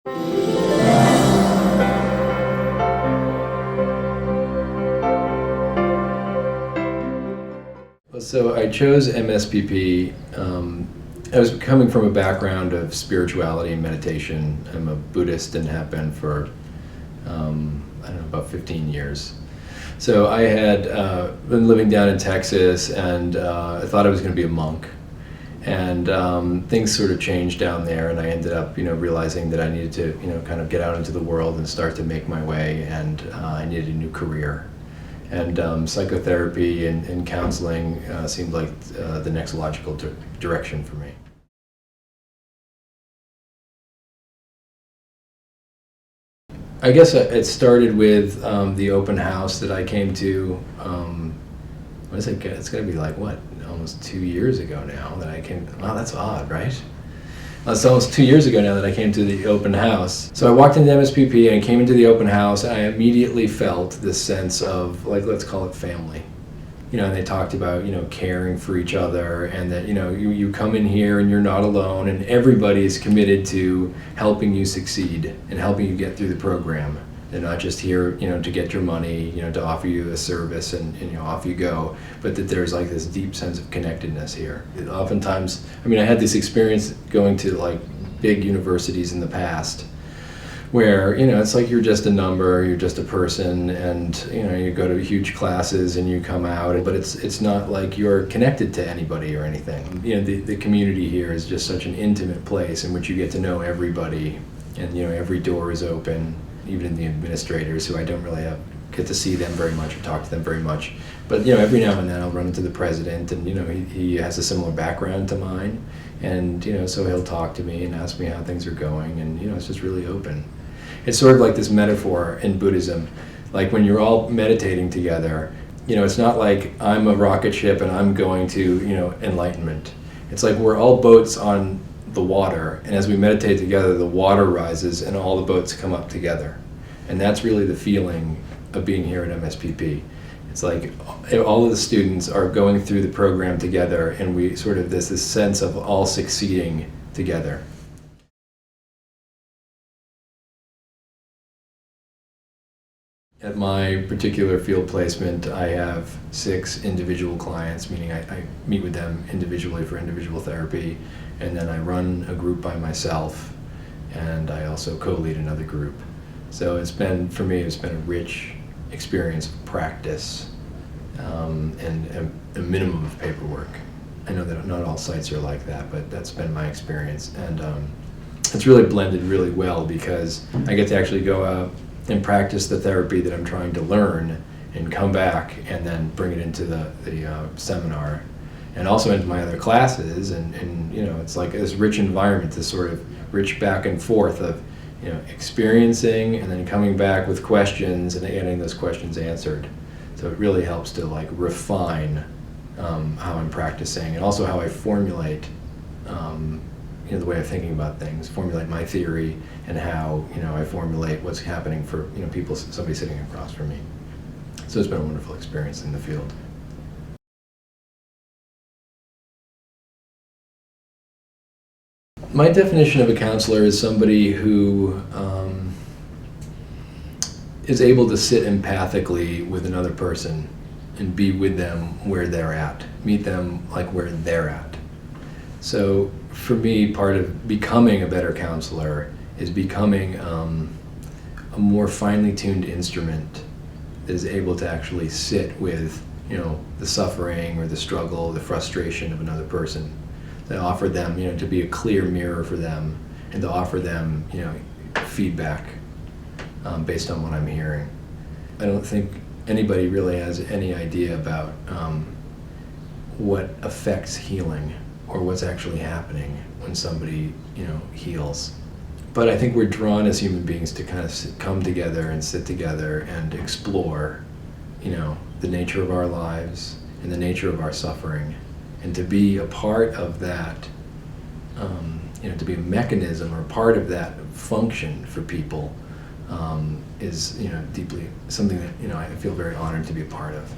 So I chose MSPP. I was coming from a background of spirituality and meditation. I'm a Buddhist and have been for, about 15 years. So I had been living down in Texas, and I thought I was going to be a monk. And things sort of changed down there, and I ended up, realizing that I needed to, kind of get out into the world and start to make my way, and I needed a new career. And psychotherapy and counseling seemed like the next logical direction for me. I guess it started with the open house that I came to. It's going to be like, almost 2 years ago now that I came. Wow, that's odd, right? It's almost 2 years ago now that I came to the open house. So I walked into MSPP and I came into the open house, and I immediately felt this sense of, let's call it family. And they talked about, caring for each other, and that, you come in here and you're not alone, and everybody's committed to helping you succeed and helping you get through the program. They're not just here, to get your money, to offer you a service and off you go, but that there's like this deep sense of connectedness here. Oftentimes, I had this experience going to big universities in the past where, it's like you're just a number, you're just a person, and, you go to huge classes and you come out, but it's not like you're connected to anybody or anything. The community here is just such an intimate place in which you get to know everybody, and, every door is open. Even the administrators, who I don't really get to see them very much or talk to them very much. But every now and then I'll run into the president, and he has a similar background to mine, and so he'll talk to me and ask me how things are going, and it's just really open. It's sort of like this metaphor in Buddhism, like when you're all meditating together, it's not like I'm a rocket ship and I'm going to enlightenment. It's like we're all boats on the water, and as we meditate together, the water rises and all the boats come up together. And that's really the feeling of being here at MSPP. It's like all of the students are going through the program together, and we sort of this sense of all succeeding together. At my particular field placement, I have 6 individual clients, meaning I meet with them individually for individual therapy, and then I run a group by myself, and I also co-lead another group. So for me, it's been a rich experience of practice and a minimum of paperwork. I know that not all sites are like that, but that's been my experience. And it's really blended really well, because I get to actually go out and practice the therapy that I'm trying to learn, and come back and then bring it into the seminar, and also into my other classes, and it's like this rich environment, this sort of rich back and forth of experiencing and then coming back with questions and getting those questions answered. So it really helps to refine how I'm practicing, and also how I formulate the way of thinking about things, formulate my theory, and how I formulate what's happening for somebody sitting across from me. So it's been a wonderful experience in the field. My definition of a counselor is somebody who is able to sit empathically with another person and be with them where they're at, meet them where they're at. So for me, part of becoming a better counselor is becoming a more finely tuned instrument that is able to actually sit with the suffering or the struggle, the frustration of another person, to offer them to be a clear mirror for them, and to offer them feedback based on what I'm hearing. I don't think anybody really has any idea about what affects healing, or what's actually happening when somebody heals. But I think we're drawn as human beings to kind of come together and sit together and explore the nature of our lives and the nature of our suffering, and to be a part of that, to be a mechanism or part of that function for people is deeply something that I feel very honored to be a part of.